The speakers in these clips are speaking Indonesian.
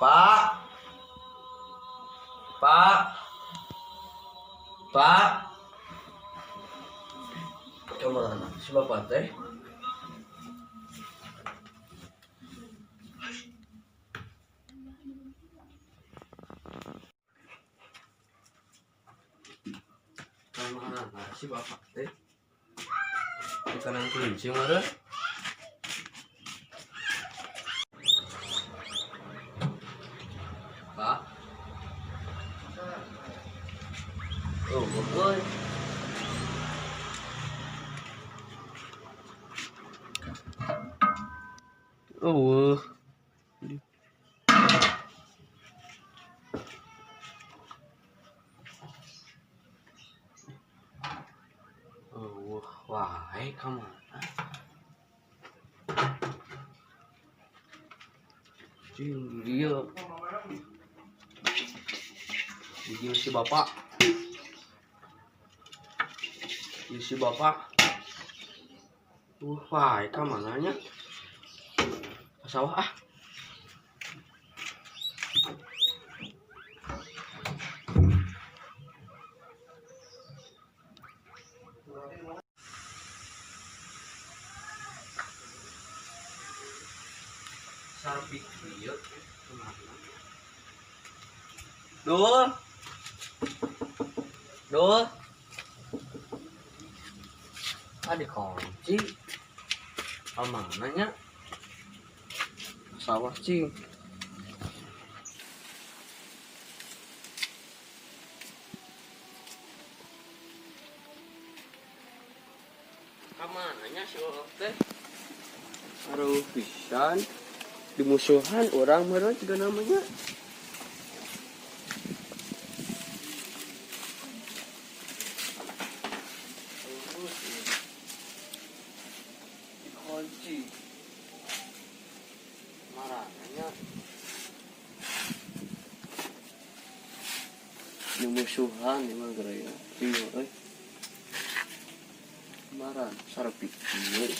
Pak. Pak. Pak. Kemana si bapak teh? Kemana si bapak teh? Kanan kelinci mana? Pak. Oh, boy. Oh. Oh, wahai kamu. Cing dia. Begini si bapak. Ini si bapak. Wahai kamu nanya. Sawah ah. Sarpik dia kemana? Dul. Dul. Ada kunci. Amananya? Sawah cing. Kamananya si Olok teh? Aduh pisan. Dimusuhan orang mana juga namanya. Dikunci. Marahnya. Dimusuhan emang geraya. Iya marah sarapik ieu.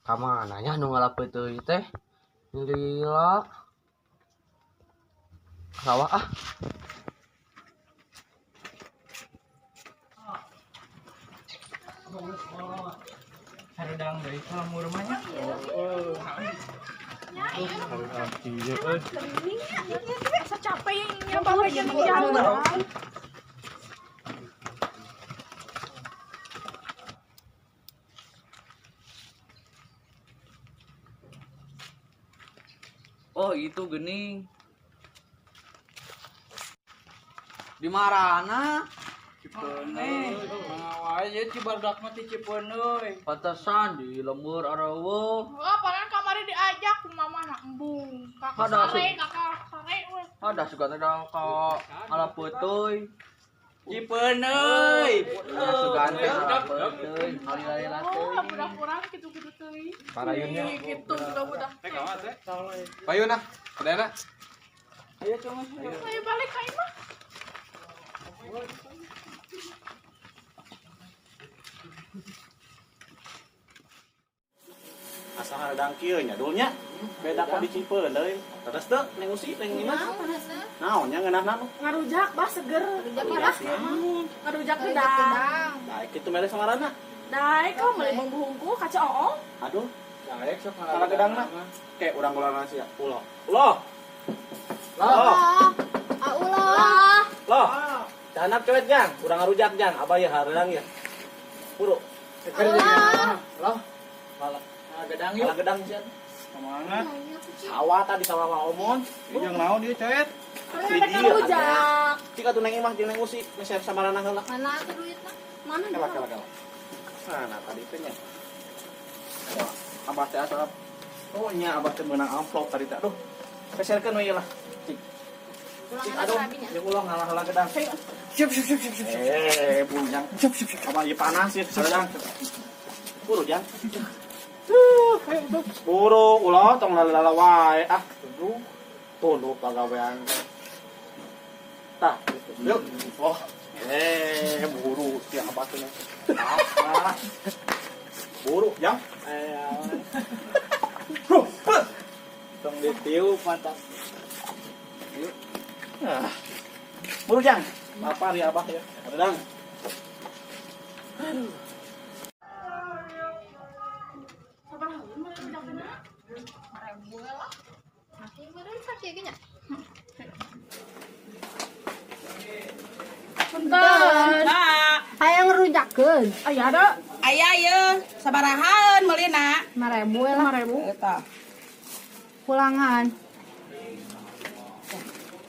Kamananya nu ngalapeun teuing teh? Lila. Sawah ah. Haredang deui kamu rumahnya. Asa capek yang bapak jalan-jalan. Oh itu gening. Di marana? Cipeuneuy, ngawae ye cibadak mah ti Cipeuneuy. Pantesan di lembur arawo. Wah, padahal kamari diajak ku mama nak embung. Kakak Ada sare, kakak sare we. Ada suka teh ka ngalapeuteuy. Cipeuneuy. Suka teh ngalapeuteuy. Alila-lila Oh, teuy. budak-budak kitu-kitu teuing. Parayunnya. Kitu budak-budak. Payuna, Dana. Ayo coba. Ayo balik ka imah. Asa haredang kieu nya dulnya. Beda ka di Cipeuneuy. Terus teu neng Usi neng Imas. Naonnya ngeunahna nu? Ngarujak bah seger. Ngarujak gedang. Baik kitu mere samarana. Dai kau meuli membuhungku kaca oong. Aduh, Daek sok salah gedangna. Kayak urang golongan sia. Ulo. Ulo. Allah. Allah. Loh. Cahanap cewek jang, urang ngarujak jang. Abah ya hareudang ya. Puru. Allah. Loh. gedang Salah yuk. gedang jan. Semangat. Sawah tadi sawah mah omon. Jeung naon dieu cet? Ada ngarujak. Cika tuh neng Imah jeung neng Usi geus samarana heula. Mana tuh duitnya? Mana Kelak kelak kelak. Nah, tadi teh nya. Abah teh asal oh nya abah teh meunang amplop tadi teh. Aduh. Peserkeun we lah. Cik. Aduh, yang ulang ngalah-ngalah gedang. Siap. Bujang. Siap. Apa ieu panas ya, sedang. Buru jang. Buru ulah tong lalala wae ah. Tunduk pagawean. Tah, yuk. Oh. Buru siapa tuh? Apa? Buru jang. Tong ditiup mata. Buru jang. Apa ri abah ya? Redang. Sabar haun mah udah kena. Rebu lah. Masih meureun sakit ge nya. Punten. Hayang rujakeun. Aya ada Aya ye, sabarahan meulina? 5.000 lah. 5.000. Eta. Pulangan.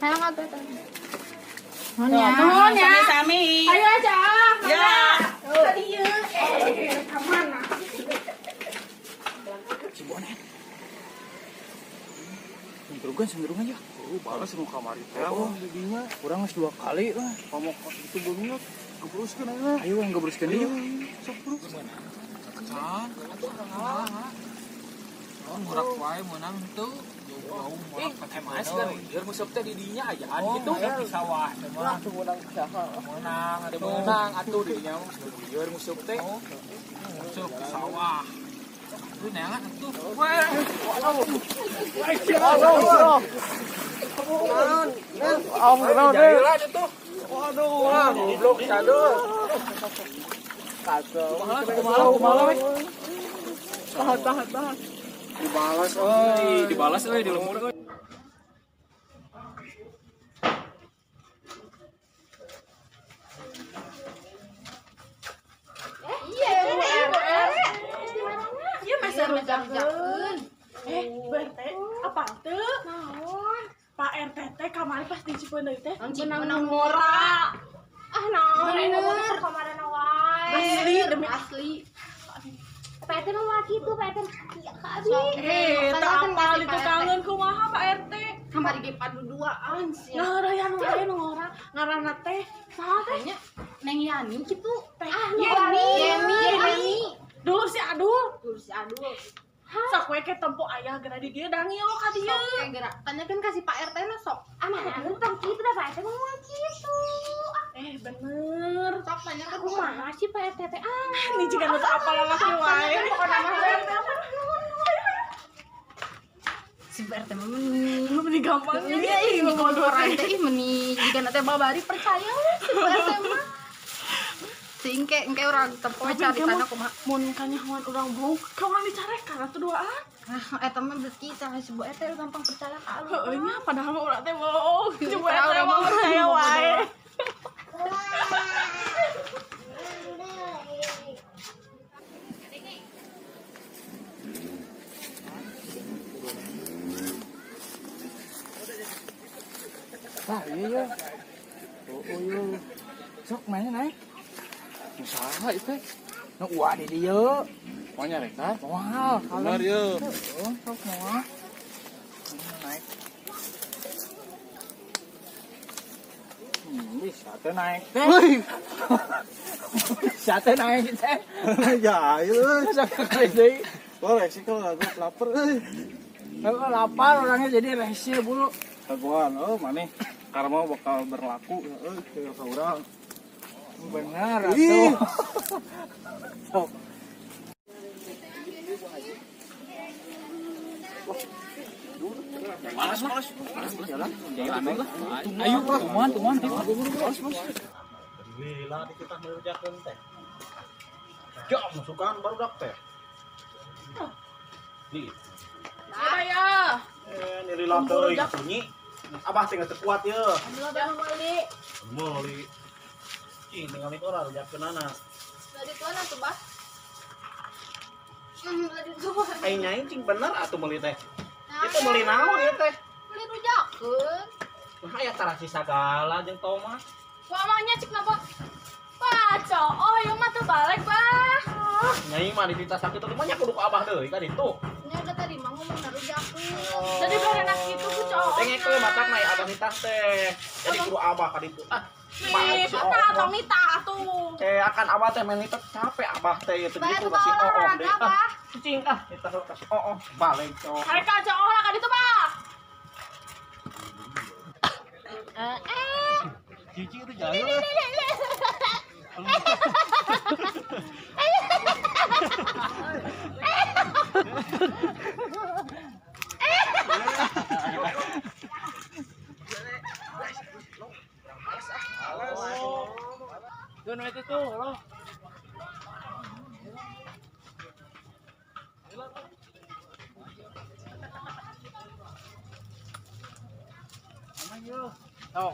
Hayang atuh eta. Nuhun ya. Nuhun ya. Sami-sami. Ayo aja. Ya. Tadi ye. Ka mana? Sendirian aja. Balas nu kamari teh. Oh, jadinya urang geus 2 kali lah. Pamok itu beungeut. Gebruskeun aja. Ayo yang gebruskeun deui. Sok bro. Can. Oh, murak wae meunang teu. Jauh murak pakai mas kan. Biar museup teh di dinya ajaan gitu. Di sawah teh mah. Langsung meunang saha? Meunang, ada meunang atuh di dinya mah. Biar museup teh. Museup di sawah. Lu neangan atuh. Weh. Waduh, goblok sadeur. Kacau. Kumaha. Tahan. Dibalas euy, di lemur euy. Iya masa rujakeun. BRT apa teu? Naon? Pak RT teh kamari pas di Cipeuneuh teh menang ngora. Ah naon bener kamarana wae. Asli demi asli. Pak RT mah kitu, Pak RT ya ka abi. Tak apal itu kangen kumaha Pak RT. Kamari ge paduduaan sih. Nah, raya nu aya nu ngora ngaranna teh saha teh? Neng Yani kitu. Ah, Yemi. Dulu si Adul. Aduh. Sok we ke tempo aya geura di dieu dangi lo ka dieu. Sok kayak gerak. Tanyakeun ka si Pak RT na sok. Mah tentang kitu da Pak RT mah kitu. Bener. Sok tanya ke kumaha sih Pak RT teh. Ini juga nu teu apal lagi wae. Pokona mah si Pak RT mah Meni gampang iya ini orang teh meni jika nanti babari percaya si Pak RT mah singke engke orang tempoe cari tanah kumaha mun kanyahoan urang bong ka urang dicarek karena teu duaan. eta mah beut kita si Bu RT gampang percaya ka lu Heueuh nya padahal mah urang teh bohong. Coba urang mah percaya wae. Ah, iya. Oh, iya. Sok main naik. Usaha itu. Nu uah di dieu. Moanya rek kan? Wah, bener ye. Heeh, sok moal. Naik. Bisa teh naik teh. Bisa teh naik teh. Ya, ieu. Sakali deui. Boleh sih kalau aku lapar euy. Kalau lapar orangnya jadi rese bulu. Kaguan, maneh karma bakal berlaku euy ke urang. Benar atuh. Sok. Malas. Jalan. Ayo, tuman. Malas. Lila di kita merujakeun teh. Jam masukan baru dak teh. Nih. Aya. Ini lila teuing sunyi. Abah teh teu kuat ye. Alhamdulillah teh meuli. Meuli. Cing tinggal itu orang rujakeunana. Dari tuana tuh, Bah. Ai nyai cing bener atuh meuli teh. Itu meuli naon ieu teh? Meuli rujakeun. Nah aya tarasi sagala jeung Thomas. Mamanya cik napa? Paco, oh yang mah tuh balik, Bah. Nyai mah ditita sakit teh mah nya kudu ka abah deui ka ditu. nya udah tadi mah ngomong rujakeun Jadi berenak gitu ku cowok Tengek ke matak na abah nitah teh. Jadi guru abah ka ditu. Nih, kata atau Nita tuh. Akan abah teh main nitah capek abah teh itu Bayar gitu tuh kasih orang oh deh. olahraga, Pak. Cicing nitah kasih oh balik cok. Mereka aja olah kan itu, Pak. Cici itu jalan. Doon itu tuh, lo. Oh.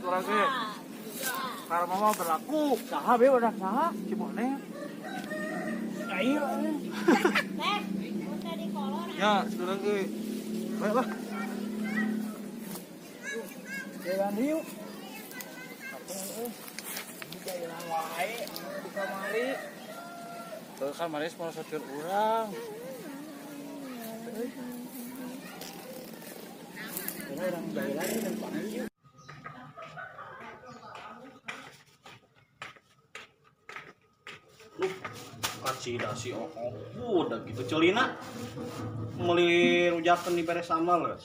Kurang ge. Karena mama berlaku, saha be udah saha, cimone. Ayo. Ya, kurang ge. Baiklah. Jalan yuk. Jalan wae di kamari. Tuh kan manis mau sotir urang. Orang jalan dan panggil. Kacida si udah gitu celina meuli rujakeun di beres sama lah.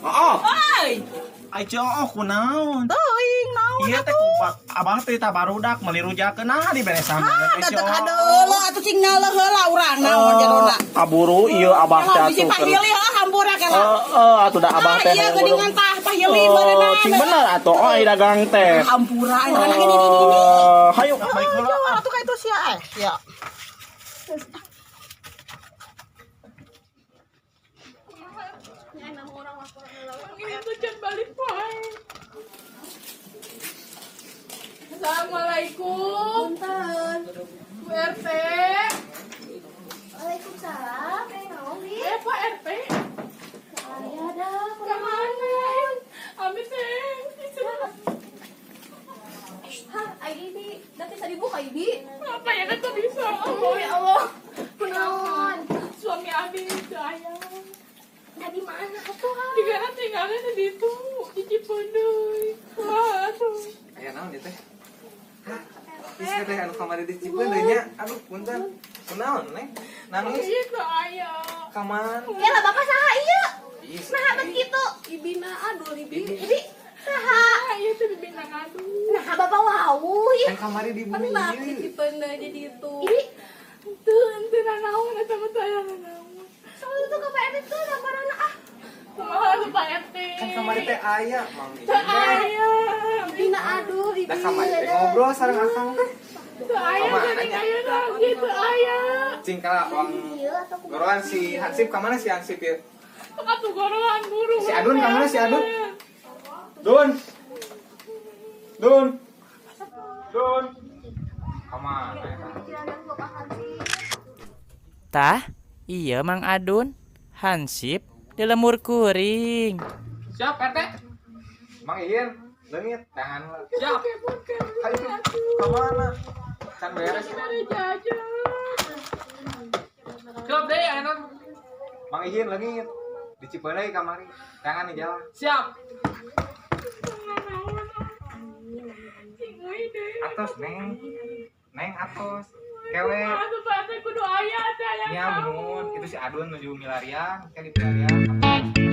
Oi, Ai ceuh kunaon? teuing naon Ieu teh kupat abah teh ta barudak meuli rujakeun di beres sama. Datek hadeula atuh cing nyalah heula urang naon jadona. Kaburu ieu abah teh Kalau bisi atuh. pahili heula hampura kela. Atuh da abah teh. Iya geuningan tah pahili bareuna. Cing bener atuh ai dagang teh. Hampura anak ini. Hayu balik heula. Atuh ka itu sia ya. Itu jangan balik poin. Assalamualaikum. Bu RT. Waalaikumsalam. Naon di? Pak RT. Aya dah. Kemana? Amit teh. Hah, ID di dati sa dibuka ID. Apa ya kan tuh bisa? Oh ya Allah. Kunaon? Suami Abi itu ayah. Nah di mana atuh? Digana tinggalnya di situ. Di Cipeundeuy. Wah, tuh. Aya naon ieu teh? Bisa teh anu kamari di Cipeundeuy nya. Aduh, punten. Kunaon, Neng? Nangis Itu ayah. ka man? Ya lah bapak saha ieu? Is. Nah begitu. Ibina aduh Ibi. Jadi saha? Ayah itu bibina aduh. Nah bapak wau ya. Yang kamari di bumi Pernah di ieu. Cipeundeuy jadi itu. Ini Tuh, ente nanaon eta mah teh aya nanaon. soal itu ke Pak Emet tuh gambaranna ah. Kumaha tuh Pak RT? Kan kamari teh aya, Mang. Teu aya. Dina aduh di Da kamari teh ngobrol sareng akang teh. Teu aya Kumaha geuning aya? aya lagi teu aya. Cing ka wang Iya atau kumaha? goroan si Hansip ka mana si Hansip ieu? Atuh goroan guru. Si Adun ka mana si Adun? Dun. Dun. Dun. Ka mana eta? Jalan bapak Hansip. Tah, iya Mang Adun. Hansip di lemur kuring. Siap, RT. Mang Iin, leungit tangan lah. Siap. Hayu ka mana? Can beres. Dari jajan. Siap deh, enak. Mang Iin leungit. Di Cipeundeuy kamari. Tangan di jalan. Siap. Atos, Neng. Neng atos. Kewe. Atuh Pak RT kudu aya teh aya. Ya mun itu si Adun menuju milarian, kayak di milarian.